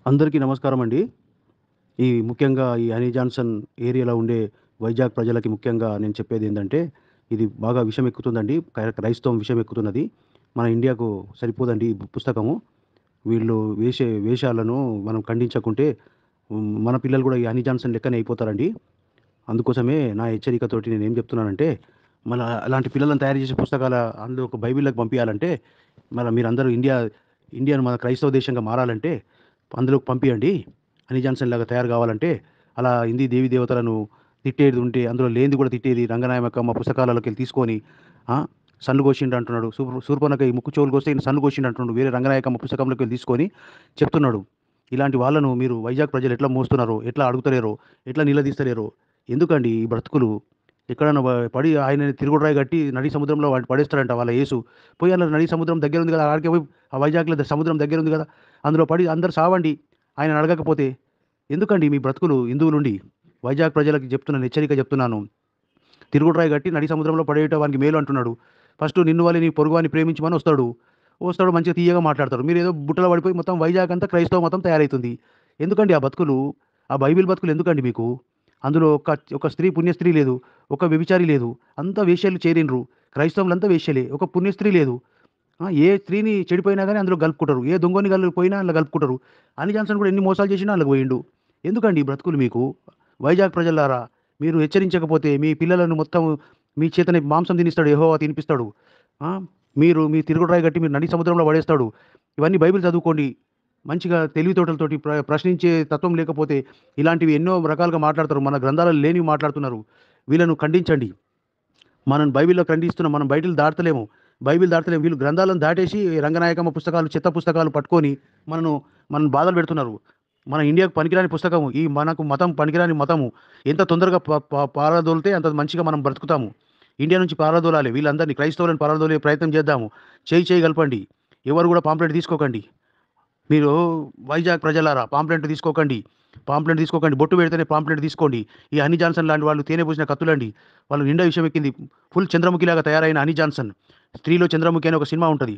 అందరికీ నమస్కారం అండి. ముఖ్యంగా ఈ హనీ జాన్సన్ ఏరియాలో ఉండే వైజాగ్ ప్రజలకి ముఖ్యంగా నేను చెప్పేదేందంటే, ఇది బాగా విషమెక్కుతుందండి. క్రైస్తవం విషమెక్కుతున్నది. మన ఇండియాకు సరిపోదండి ఈ పుస్తకము. వీళ్ళు వేషాలను మనం ఖండించకుంటే మన పిల్లలు గూడా ఈ హనీ జాన్సన్ లెక్కనే అయిపోతారండి. అందుకోసమే నా హెచ్చరికతోటి నేనేం చెప్తున్నానంటే, అలాంటి పిల్లలను తయారు చేసే అందులో ఒక బైబిల్‌లోకి పంపియాలంటే, మీరందరూ ఇండియాను మన క్రైస్తవ దేశంగా మారాలంటే అందులోకి పంపియండి. హనీ జాన్సన్ లాగా తయారు కావాలంటే, అలా హిందీ దేవీ దేవతలను తిట్టేది ఉంటే, అందులో లేనిది కూడా తిట్టేది రంగనాయకమ్మ పుస్తకాలలోకెళ్ళి తీసుకొని ఆ! సన్ను కోసిండు అంటున్నాడు. శూర్పణఖ ఈ ముక్కు చెవులు కోస్తే ఈయన సన్ను కోసిండు అంటున్నాడు. వేరే రంగనాయకమ్మ పుస్తకంలోకెళ్ళి తీసుకొని చెప్తున్నాడు. ఇలాంటి వాళ్ళను మీరు వైజాగ్ ప్రజలు ఎట్లా మోస్తున్నారో, ఎట్లా అడుగుతలేరో, ఎట్లా నిలదీస్తలేరో, ఎందుకండి ఈ బ్రతుకులు? ఎక్కడన్నా పడి ఆయనని తిరుగుడురాయి కట్టి నడి సముద్రంలో వాడిని పడేస్తాడంట వాళ్ళ యేసు. పోయి అలా నడి సముద్రం దగ్గరుంది కదా! ఆడికే పోయి ఆ వైజాగ్‌లో సముద్రం దగ్గరుంది కదా! అందులో పడి అందరూ సావండి ఆయనని అడగకపోతే. ఎందుకండి మీ బ్రతుకులు హిందువులుండి? వైజాగ్ ప్రజలకి చెప్తున్నాను, హెచ్చరిక చెప్తున్నాను. తిరుగుడురాయి గట్టి నడి సముద్రంలో పడేయటం వానికి మేలు అంటున్నాడు. ఫస్టు నిన్ను వలె నీ పొరుగువాని ప్రేమించమని వస్తాడు. వస్తాడు మంచిగా తియ్యగా మాట్లాడతారు. మీరేదో బుట్టలో పడిపోయి మొత్తం వైజాగ్ అంతా క్రైస్తవ మతం తయారైతుంది. ఎందుకండి ఆ బతుకులు? ఆ బైబిల్ బతుకులు ఎందుకండి మీకు? అందులో ఒక స్త్రీ పుణ్యస్త్రీ లేదు. ఒక వ్యభిచారి లేదు. అంతా వేశ్యలు చేరిండ్రు. క్రైస్తవులంతా వేశ్యలే. ఒక పుణ్యస్త్రీ లేదు. ఏ స్త్రీని చెడిపోయినా గాని అందులో కలుపుకుంటారు. ఏ దొంగని పోయినా అందులో కలుపుకుంటారు. అనీ జాన్సన్ కూడా ఎన్ని మోసాలు చేసినా అందులోకి పోయిండు. ఎందుకండి ఈ బ్రతుకులు మీకు? వైజాగ్ ప్రజలారా, మీరు హెచ్చరించకపోతే మీ పిల్లలను మొత్తం మీ చేతనే మాంసం తినిస్తాడు యెహోవా తినిపిస్తాడు. ఆ! మీ తిరుగుడురాయి గట్టి మీరు నడి సముద్రంలో పడేస్తాడు. ఇవన్నీ బైబిల్ చదువుకోండి. మంచిగా తెలివితేటలతోటి ప్రశ్నించే తత్వం లేకపోతే ఇలాంటివి ఎన్నో రకాలుగా మాట్లాడతారు. మన గ్రంథాలలో లేనివి మాట్లాడుతున్నారు. వీళ్ళను ఖండించండి. మనం బైబిల్‌లో ఖండిస్తున్నాం. మనం బైబిల్ దాటలేము. బైబిల్ దాటలేము. వీళ్ళు గ్రంథాలను దాటేసి రంగనాయకమ్మ పుస్తకాలు, చెత్త పుస్తకాలు పట్టుకొని మనను మనల్ని బాధలు పెడుతున్నారు. మన ఇండియాకు పనికిరాని పుస్తకము. మనకు మతం పనికిరాని మతము. ఎంత తొందరగా ప ప పారదోలితే అంత మంచిగా మనం బ్రతుకుతాము. ఇండియా నుంచి పారదోలాలి. వీళ్ళందరినీ క్రైస్తవులను పారదోలే ప్రయత్నం చేద్దాము. చేయి కలపండి. ఎవరు కూడా పాంప్లెట్ తీసుకోకండి. మీరు వైజాగ్ ప్రజలారా పాంప్లెంట్ తీసుకోకండి. బొట్టు పెడితేనే పాంప్లెంట్ తీసుకోండి. ఈ హనీ జాన్సన్ లాంటి వాళ్ళు తేనె పూసిన కత్తులండి. వాళ్ళు నిండా విషం ఎక్కింది. ఫుల్ చంద్రముఖిలాగా తయారైన హనీ జాన్సన్. 'స్త్రీలో చంద్రముఖి' అని ఒక సినిమా ఉంటది.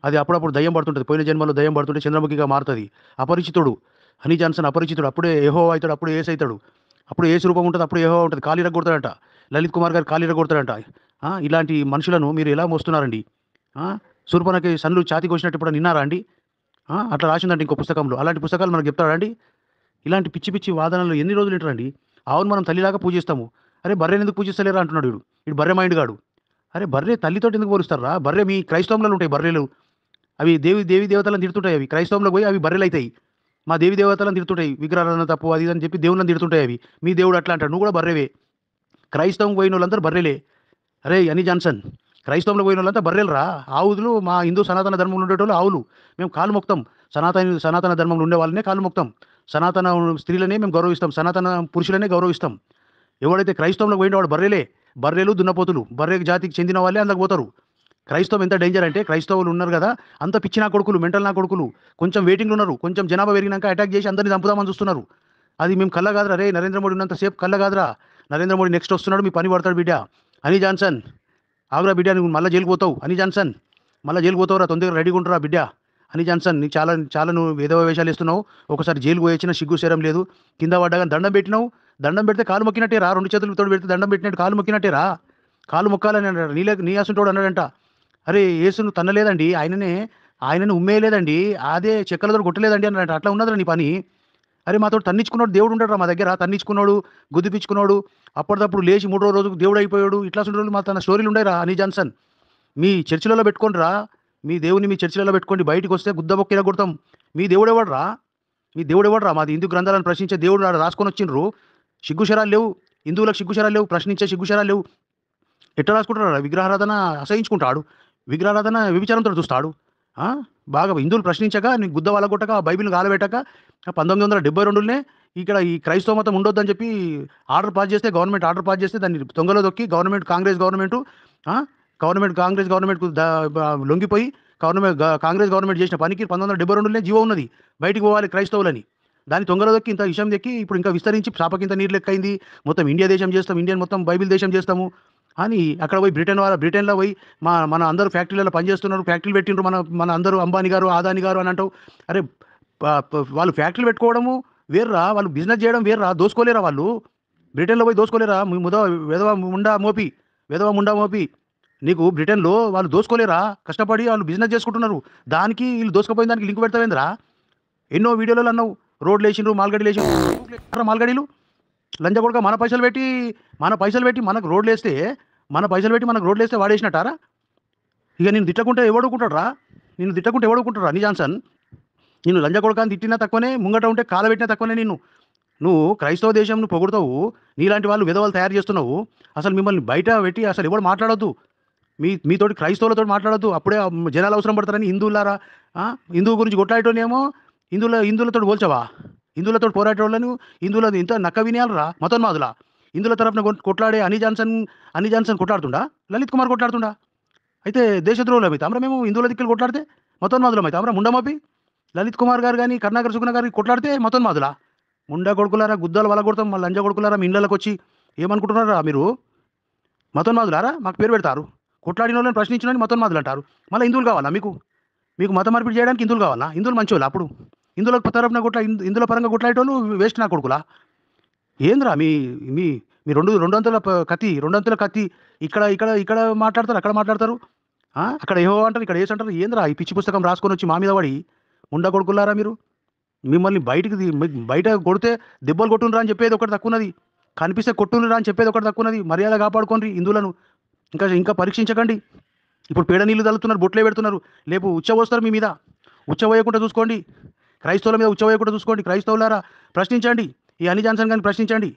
అది అప్పుడప్పుడు దెయ్యం పడుతుంటది. పోయిన జన్మలో దెయ్యం పడుతుంటే చంద్రముఖిగా మారుతది. అపరిచితుడు. హనీ జాన్సన్ అపరిచితుడు. అప్పుడే యెహోవా అయితాడు. అప్పుడే యేసు అయితాడు. అప్పుడు యేసు రూపం ఉంటది. అప్పుడు యెహోవా ఉంటది. కాలు ఇరగ్గొడతాడంట. లలిత్ కుమార్ గారు కాలు ఇరగ్గొడతాడంట. ఇలాంటి మనుషులను మీరు ఎలా మోస్తున్నారండి? ఆ! శూర్పణఖకి సన్లు ఛాతీ కోసినట్టు ఎప్పుడైనా ఇన్నారా అండి? అట్లా రాసిందంట ఇంకో పుస్తకంలో. అలాంటి పుస్తకాలు మనకు చెప్తాడా అండి? ఇలాంటి పిచ్చి పిచ్చి వాదనలు ఎన్ని రోజులు వింటారండి? ఆవును మనం తల్లిలాగా పూజిస్తాము. అరే! బర్రెనెందుకు పూజిస్తలేరా అంటున్నాడు ఈడు. ఈడు బర్రె మైండ్ గాడు. అరే! బర్రె తల్లితోటి ఎందుకు పోలుస్తార్రా? బర్రె మీ క్రైస్తవంలో ఉంటాయి బర్రెలు. అవి దేవి దేవతలను తిడుతుంటాయి అవి. క్రైస్తవంలోకి పోయి అవి బర్రెలైతాయి. మా దేవి దేవతలను తిడుతుంటాయి. విగ్రహారాధన తప్పు అది ఇది అని చెప్పి దేవుళ్ళని తిడుతుంటాయి అవి. మీ దేవుడు అట్లా అంటాడు. నువ్వు కూడా బర్రెవే. క్రైస్తవం పోయినోళ్ళందరూ బర్రెలే. అరేయ్! హనీ జాన్సన్, క్రైస్తవంలో పోయినోళ్ళంతా బర్రెలురా. ఆవులు మా హిందూ సనాతన ధర్మంలో ఉండేటోళ్ళు ఆవులు. మేము కాళ్ళు మొక్కుతాం. సనాతన ధర్మంలో ఉండే వాళ్ళనే కాళ్ళు మొక్కుతాం. సనాతన స్త్రీలనే మేము గౌరవిస్తాం. సనాతన పురుషులనే గౌరవిస్తాం. ఎవడైతే క్రైస్తవంలోకి పోయిండో వాడు బర్రెలే. బర్రెలు, దున్నపోతులు. బర్రె జాతికి చెందిన వాళ్ళే అందులోకి పోతారు. క్రైస్తవం ఎంత డేంజర్ అంటే క్రైస్తవులు ఉన్నారు గదా! అంత పిచ్చి నా కొడుకులు, మెంటల్ నా కొడుకులు. కొంచెం వెయిటింగ్‌లో ఉన్నారు. కొంచెం జనాభా పెరిగినాక అటాక్ చేసి అందరిని చంపుదామని చూస్తున్నారు. అది మేము కల్లా కాదురా రేయ్! నరేంద్ర మోడీ ఉన్నంత సేపు కల్లా కాదురా. నరేంద్ర మోడీ నెక్స్ట్ వస్తున్నాడు. మీ పని పడతాడు బిడ్డ. హనీ జాన్సన్ ఆగురా బిడ్డ నువ్వు మళ్ళా జైలుకి పోతావు. హనీ జాన్సన్ మళ్ళా జైలుకి పోతావురా తొందరగా రెడీగా ఉండురా బిడ్డ. హనీ జాన్సన్ నీకు చాలా చాలా నువ్వు వేధవ వేషాలు ఏస్తున్నావు. ఒకసారి జైలుకి పోయొచ్చినా సిగ్గు శరం లేదు. కింద పడ్డా దండం పెట్టినావు. దండం పెడితే కాలు మొక్కినట్టే రా. 2 చేతులు తోడు పెడితే దండం పెట్టినట్టు కాలు మొక్కినట్టే రా. కాలు మొక్కాలని అన్నాడు. నీ అసంటోడు అన్నాడంట. అరే! యేసును తన్నలేదండి. ఆయనని ఉమ్మేయలేదండి. అదే చెక్కలతోటి కొట్టలేదండి అన్నాడంట. అట్లా ఉన్నదిరా నీ పని. అరే! మాతోటి తన్నించుకున్నోడు దేవుడు ఉండడురా మా దగ్గర. తన్నించుకున్నోడు, గుద్దిపిచ్చుకున్నోడు, అప్పటిదప్పుడు లేచి మూడో రోజుకు దేవుడయిపోయాడు. ఇట్లా అసంటోళ్ళు తన స్టోరీలు ఉండయిరా హనీ జాన్సన్. మీ చర్చిలలో పెట్టుకోండిరా. మీ దేవుడిని మీ చర్చిలలో పెట్టుకోండి. బయటికొస్తే గుద్దబొక్క ఇరగొడతాం. మీ దేవుడెవడురా? మీ దేవుడెవడురా? మాది హిందూ గ్రంథాలను ప్రశ్నించే దేవుడు ఆడ రాసుకొనొచ్చిండ్రు. సిగ్గుశరాలు లేవు. హిందువులకు సిగ్గుశరాలు లేవు. ప్రశ్నించే సిగ్గుశరాలు లేవు. ఎట్లా రాసుకుంటున్నాడు? విగ్రహారాధన అసహించుకుంటాడు. విగ్రహారాధన వ్యభిచారంతో చూస్తాడు. ఆ! బాగా హిందువులు ప్రశ్నించక, నీ గుద్ద వలగొట్టక, ఆ బైబిల్‌ని గాలబెట్టక 1972లోనే ఇక్కడ ఈ క్రైస్తవ మతం ఉండొద్దని చెప్పి గవర్నమెంట్ ఆర్డర్ పాస్ చేస్తే దాన్ని తొంగలో తొక్కి కాంగ్రెస్ గవర్నమెంటు ఆ! కాంగ్రెస్ గవర్నమెంట్‌కు లొంగిపోయి కాంగ్రెస్ గవర్నమెంట్ చేసిన పనికి 1972లోనే జీవో ఉన్నది. బయటికి పోవాలి క్రైస్తవులని. దాన్ని తొంగలో దొక్కి ఇంత విషం దెక్కి ఇప్పుడు ఇంకా విస్తరించి చాపకింత నీరు లెక్కయింది. మొత్తం ఇండియా దేశం చేస్తాం. ఇండియన్ మొత్తం బైబిల్ దేశం చేస్తాము. అని అక్కడ పోయి బ్రిటన్‌లో పోయి మన అందరూ ఫ్యాక్టరీలలో పనిచేస్తున్నారు. ఫ్యాక్టరీలు పెట్టిండ్రు మన మన అందరూ అంబానీ గారు, అదానీ గారు అని అంటావు. అరే! వాళ్ళు ఫ్యాక్టరీలు పెట్టుకోవడము వేర్రా, వాళ్ళు బిజినెస్ చేయడం వేర్రా, దోసుకోలేరా వాళ్ళు? బ్రిటన్లో పోయి దోసుకోలేరా? మీ వెధవ ముండా మోపి, వెధవ ముండా మోపి, నీకు బ్రిటన్లో వాళ్ళు దోసుకోలేరా? కష్టపడి వాళ్ళు బిజినెస్ చేసుకుంటున్నారు, దానికి వీళ్ళు దోసుకుపోయిన దానికి లింక్ పెడతావేంద్రా? ఎన్నో వీడియోలలో అన్నావు రోడ్లు వేసిండ్రు, మాల్గడీలు వేసిండ్రు, మాల్గడీలు లంచ కొడుక. మన పైసలు పెట్టి మనకు రోడ్లు వేస్తే, వాడేసినట్టారా? ఇక నేను తిట్టకుంటే ఎవడుకుంటాడు? నీ జాన్సన్, నిన్ను లంజ కొడుకు అని తిట్టినా తక్కువనే, ముంగట ఉంటే కాలబెట్టినా తక్కువనే నిన్ను. నువ్వు క్రైస్తవ దేశం నువ్వు పొగుడుతావు, నీలాంటి వాళ్ళు విధవలు తయారు చేస్తున్నావు. అసలు మిమ్మల్ని బయట పెట్టి అసలు ఎవడు మాట్లాడొద్దు, మీతోటి క్రైస్తవులతో మాట్లాడొద్దు. అప్పుడే జనాలు అవసరం పడతారని హిందువులారా, హిందువు గురించి కొట్లాడేటోనేమో హిందువులతో పోల్చవా? హిందువులతో పోరాటోళ్ళను హిందువుల ఇంత నక్క వినయాలరా మతోన్మాదులా? హిందువుల తరపున కొట్లాడే అనీ జాన్సన్ కొట్లాడుతుండా? లలిత్ కుమార్ కొట్లాడుతుండా? అయితే దేశద్రోహులు అయితే అమరా, మేము హిందువుల దిక్కులు కొట్లాడితే మతోన్మాదులం అయితే అమరా ముండమాపి? లలిత్ కుమార్ గారు కానీ కరుణాకర్ సుగుణ గారికి కొట్లాడితే మతోన్మాదులా? ముండా కొడుకులారా, గుద్దాలు వల కొడతాం, మళ్ళీ లంజ కొడుకులారా, మీ ఇళ్ళకి వచ్చి ఏమనుకుంటున్నారా మీరు? మతోన్మాదులారా మాకు పేరు పెడతారు, కొట్లాడిన వాళ్ళని ప్రశ్నించిన మతోన్మాదులు అంటారు. మళ్ళీ హిందువులు కావాలా మీకు మత మార్పిడి చేయడానికి హిందువులు కావాలా? హిందువులు మంచోళ్ళు అప్పుడు హిందువులకు తరపున హిందువుల పరంగా కొట్లాడేటోళ్ళు వేస్ట్ నా కొడుకులా? ఏంద్రా మీ మీ మీ రెండు అంతుల కత్తి, ఇక్కడ ఇక్కడ ఇక్కడ మాట్లాడతారు, అక్కడ మాట్లాడతారు, అక్కడ ఏవో అంటారు, ఇక్కడ ఏసి అంటారు. ఏంద్రా ఈ పిచ్చి పుస్తకం రాసుకొని వచ్చి మా మీద పడి ముండా కొడుకులారా మీరు? మిమ్మల్ని బయట కొడితే దెబ్బలు కొట్టుండ్రా అని చెప్పేది ఒకటి తక్కువన్నది, కనిపిస్తే కొట్టుండ్రా అని చెప్పేది ఒకటి తక్కువన్నది. మర్యాద కాపాడుకోండి హిందువులను, ఇంకా పరీక్షించకండి. ఇప్పుడు పేడ నీళ్లు తల్లుతున్నారు, బొట్లే పెడుతున్నారు, లేపు ఉచ్చబోస్తారు మీ మీద. ఉచ్చబోయకుండా చూసుకోండి, క్రైస్తవుల మీద ఉచ్చబోయకుండా చూసుకోండి. క్రైస్తవులారా ప్రశ్నించండి, ఈ అనీ జాన్సన్ గారిని ప్రశ్నించండి.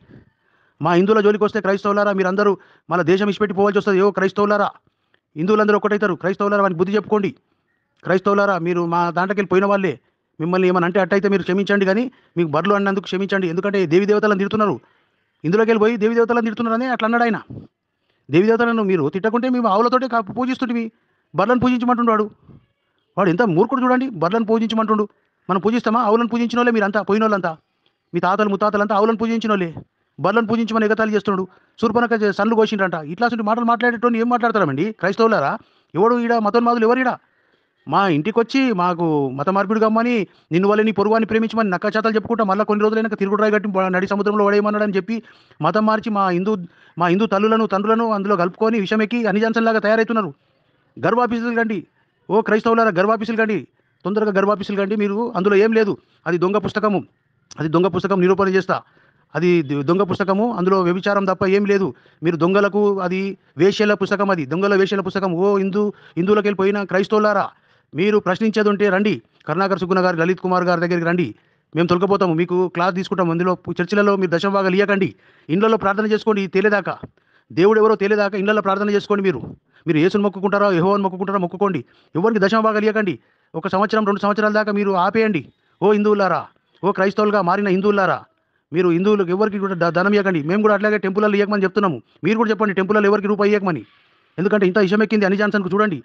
మా హిందువుల జోలికి వస్తే క్రైస్తవులారా మీరందరూ మళ్ళీ దేశం ఇచ్చిపెట్టి పోవాల్సి వస్తుంది. ఏవో క్రైస్తవులారా, హిందువులందరూ ఒకటవుతారు, క్రైస్తవులారా వారికి బుద్ధి చెప్పుకోండి. క్రైస్తవులారా మీరు మా దాంట్లోకి వెళ్ళి పోయిన వాళ్ళే, మిమ్మల్ని ఏమన్నా అంటే అట్టయితే మీరు క్షమించండి, కానీ మీకు బర్లు అన్నందుకు క్షమించండి. ఎందుకంటే దేవి దేవతలను తిడుతున్నారు, ఇందులోకి వెళ్ళి పోయి దేవి దేవతలను తిడుతున్నారని అట్లా అన్నాడు ఆయన. దేవి దేవతలను మీరు తిట్టకుంటే మేము ఆవులతోటి పూజిస్తుంటివి, బర్లను పూజించమంటుండు వాడు ఎంత మూర్ఖుడు చూడండి. బర్లను పూజించమంటుండు, మనం పూజిస్తామా? ఆవులను పూజించిన వాళ్ళే మీరంతా, పోయిన వాళ్ళంతా, మీ తాతలు ముత్తాతలంతా ఆవులను పూజించిన వాళ్ళే, బర్లను పూజించమని ఎగతాళి చేస్తున్నాడు. శూర్పణఖ సన్లు కోసిండ్రంట. ఇట్లాంటి మాటలు మాట్లాడేటోని ఏం మాట్లాడతారండి క్రైస్తవులారా? ఎవడు ఈడ మతోన్మాదులు ఎవరు ఈడ? మా ఇంటికి వచ్చి మాకు మత మార్పిడి కమ్మని, నిన్ను వల్ల నీ పొరుగువాన్ని ప్రేమించమని నక్కచాతలు చెప్పుకుంటా మళ్ళీ కొన్ని రోజులైనా తిరుగుడు రాయి కట్టి నడి సముద్రంలో పడేయమన్నాడని చెప్పి మతం మార్చి మా హిందూ తల్లులను తండ్రులను అందులో కలుపుకొని విషం ఎక్కి అనీ జాన్సన్ లాగా తయారవుతున్నారు. గర్వాఫీసులు కండి, ఓ క్రైస్తవులారా గర్వాఫీసులు కండి, తొందరగా గర్వాఫీసులు కండి. మీరు అందులో ఏం లేదు, అది దొంగ పుస్తకం, నిరూపణ చేస్తా. అది దొంగ పుస్తకము, అందులో వ్యభిచారం తప్ప ఏం లేదు. మీరు దొంగలకు, అది వేశ్యల పుస్తకం, అది దొంగల వేశ్యల పుస్తకం. ఓ హిందువులకు వెళ్ళిపోయిన క్రైస్తవులారా, మీరు ప్రశ్నించేది ఉంటే రండి, కరుణాకర్ సుగుణ గారు, లలిత్ కుమార్ గారి దగ్గరికి రండి, మేము తొలకపోతాము, మీకు క్లాస్ తీసుకుంటాము. అందులో చర్చిలలో మీరు దశమభాగాలు ఇవ్వకండి, ఇళ్లలో ప్రార్థన చేసుకోండి తేలేదాకా, దేవుడు ఎవరో తేలేదాకా ఇళ్లలో ప్రార్థన చేసుకోండి. మీరు యేసుని మొక్కుకుంటారో యెహోవాను మొక్కుకుంటారో మొక్కుకోండి, ఎవరికి దశమభాగాలు ఇవ్వకండి. 1 సంవత్సరం 2 సంవత్సరాల దాకా మీరు ఆపేయండి. ఓ హిందువులారా, ఓ క్రైస్తవులుగా మారిన హిందువులారా, మీరు హిందువులకు ఎవరికి కూడా ధనం ఇవ్వకండి. మేము కూడా అట్లాగే టెంపుల్లో ఇవ్వకమని చెప్తున్నాము, మీరు కూడా చెప్పండి టెంపుల్లో ఎవరికి రూపాయి ఇవ్వకమని. ఎందుకంటే ఇంత విషయం ఎక్కింది అనీ జాన్సన్కు. చూడండి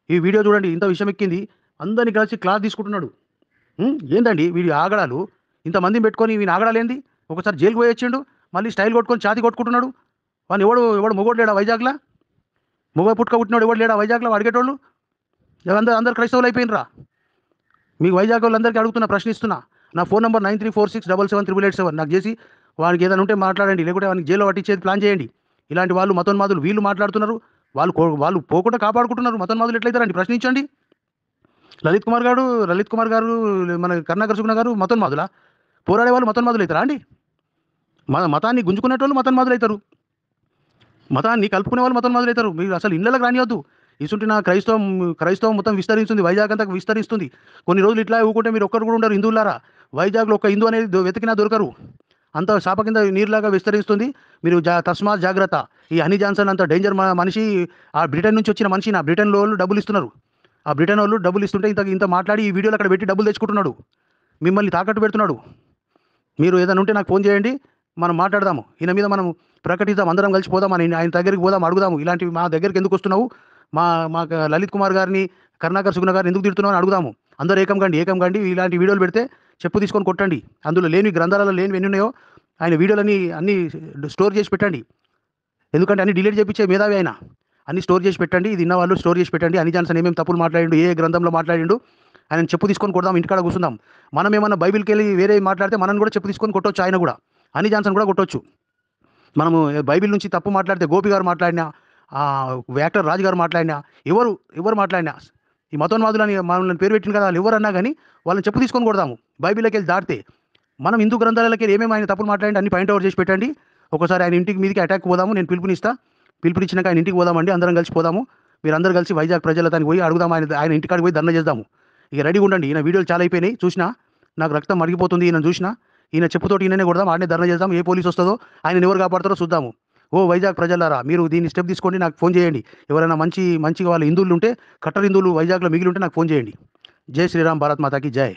ఈ వీడియో చూడండి, ఇంత విషయం ఎక్కింది, అందరినీ కలిసి క్లాస్ తీసుకుంటున్నాడు. ఏందండి వీడి ఆగడాలు? ఇంతమందిని పెట్టుకొని వీని ఆగడాలేంది? ఒకసారి జైలుకు పోయి వచ్చిండు, మళ్ళీ స్టైల్ కొట్టుకొని ఛాతి కొట్టుకుంటున్నాడు. వాడిని ఎవడు మొగోడు లేడా వైజాగ్లో? మొగ పుట్టుక పుట్టినాడు ఎవడు లేడా వైజాగ్లో అడిగేటోళ్ళు? అందరు క్రైస్తవులు అయిపోయినరా? మీకు వైజాగ్ వాళ్ళందరికీ అడుగుతున్నా, ప్రశ్నిస్తున్నా. నా ఫోన్ నెంబర్ 9346773887 నాకు చేసి వానికి ఏదైనా ఉంటే మాట్లాడండి, లేకుంటే వానికి జైల్లో పట్టించేది ప్లాన్ చేయండి. ఇలాంటి వాళ్ళు మతోన్మాదులు వీళ్ళు మాట్లాడుతున్నారు, వాళ్ళు పోకుండా కాపాడుకుంటున్నారు. మతోన్మాదులు ఎట్లయితారండి? ప్రశ్నించండి. లలిత్ కుమార్ గారు, మన కరుణాకర్ సుగుణ గారు మతోన్మాదులా? పోరాడే వాళ్ళు మతోన్మాదులు అవుతారా అండి? మతాన్ని గుంజుకునేటోళ్ళు మతోన్మాదులు అవుతారు, మతాన్ని కలుపుకునే వాళ్ళు మతోన్మాదులు అవుతారు. మీరు అసలు ఇళ్ళకి రానివద్దు. ఇసుంటి నా క్రైస్తవం మొత్తం విస్తరిస్తుంది, వైజాగ్ అంతా విస్తరిస్తుంది. కొన్ని రోజులు ఇట్లా ఊకుంటే మీరు ఒక్కరు కూడా ఉండరు హిందువులారా. వైజాగ్లో ఒక హిందూ అనేది వెతికినా దొరకరు, అంత శాప కింద నీరులాగా విస్తరిస్తుంది. మీరు తస్మాత్ జాగ్రత్త. ఈ హనీ జాన్సన్ అంత డేంజర్ మనిషి, ఆ బ్రిటన్ నుంచి వచ్చిన మనిషి. నా బ్రిటన్లో వాళ్ళు డబ్బులు ఇస్తున్నారు, ఆ బ్రిటన్ వాళ్ళు డబ్బులు ఇస్తుంటే ఇంత మాట్లాడి ఈ వీడియోలు అక్కడ పెట్టి డబ్బులు తెచ్చుకుంటున్నాడు, మిమ్మల్ని తాకట్టు పెడుతున్నాడు. మీరు ఏదైనా ఉంటే నాకు ఫోన్ చేయండి, మనం మాట్లాడదాము, ఈయన మీద మనం ప్రకటిద్దాం, అందరం కలిసి పోదాం, ఆయన దగ్గరికి పోదాం, అడుగుదాము. ఇలాంటివి మా దగ్గరికి ఎందుకు వస్తున్నావు, మా లలిత్ కుమార్ గారిని, కరుణాకర్ సుగుణ గారిని ఎందుకు తిడుతున్నావు అని అడుగుదాము. అందరూ ఏకం కండి. ఇలాంటి వీడియోలు పెడితే చెప్పు తీసుకొని కొట్టండి. అందులో లేని గ్రంథాలలో లేనివి ఎన్ని ఉన్నాయో ఆయన వీడియోలని అన్నీ స్టోర్ చేసి పెట్టండి. ఎందుకంటే అన్ని డిలీట్ చేయించే మేధావి ఆయన. అన్ని స్టోర్ చేసి పెట్టండి, ఇది ఇన్న వాళ్ళు స్టోర్ చేసి పెట్టండి. అనీ జాన్సన్ ఏమేమి తప్పులు మాట్లాడిండు, ఏ గ్రంథంలో మాట్లాడిండు, ఆయన చెప్పు తీసుకొని కొడదాం, ఇంటికాడ కూర్చుందాం. మనం ఏమన్నా బైబిల్కి వెళ్ళి వేరే మాట్లాడితే మనం కూడా చెప్పు తీసుకొని కొట్టొచ్చు, ఆయన కూడా హనీ జాన్సన్ కూడా కొట్టొచ్చు. మనము బైబిల్ నుంచి తప్పు మాట్లాడితే గోపి గారు మాట్లాడినా, యాక్టర్ రాజు గారు మాట్లాడినా, ఎవరు ఎవరు మాట్లాడినా, ఈ మతోన్మాదులని మనల్ని పేరు పెట్టిన కదా వాళ్ళు ఎవరన్నా కానీ వాళ్ళని చెప్పు తీసుకొని కొడదాము. బైబిల్లోకి వెళ్ళి దాటితే మనం హిందూ గ్రంథాలకి వెళ్ళి ఏమేమి ఆయన తప్పులు మాట్లాడి అన్ని పాయింట్ అవుట్ చేసి పెట్టండి. ఒకసారి ఆయన ఇంటికి మీదకి అటాక్ పోదాము, నేను పిలుపునిస్తా. పిలుపునిచ్చినాక ఆయన ఇంటికి పోదామండి, అందరం కలిసి పోదాము. మీరందరూ కలిసి వైజాగ్ ప్రజల దానికి పోయి అడుగుదాం, ఆయన ఇంటికాడికి పోయి ధర్నా చేద్దాము. ఇక రెడీగా ఉండండి. ఈయన వీడియోలు చాలా అయిపోయినాయి, చూసినా నాకు రక్తం మరిగిపోతుంది. ఈయన చూసినా, ఈయన చెప్పుతోటి ఈయననే కొడదాం, ఆడనే ధర్నా చేద్దాం. ఏ పోలీసు వస్తుందో ఆయన ఎవరు కాపాడతారో చూద్దాము. ఓ వైజాగ్ ప్రజలారా, మీరు దీన్ని స్టెప్ తీసుకోండి, నాకు ఫోన్ చేయండి. ఎవరైనా మంచిగా వాళ్ళ హిందువులు ఉంటే, కట్టర్ హిందువులు వైజాగ్లో మిగిలి ఉంటే నాకు ఫోన్ చేయండి. జై శ్రీరామ్, భారత్ మాతాకి జై.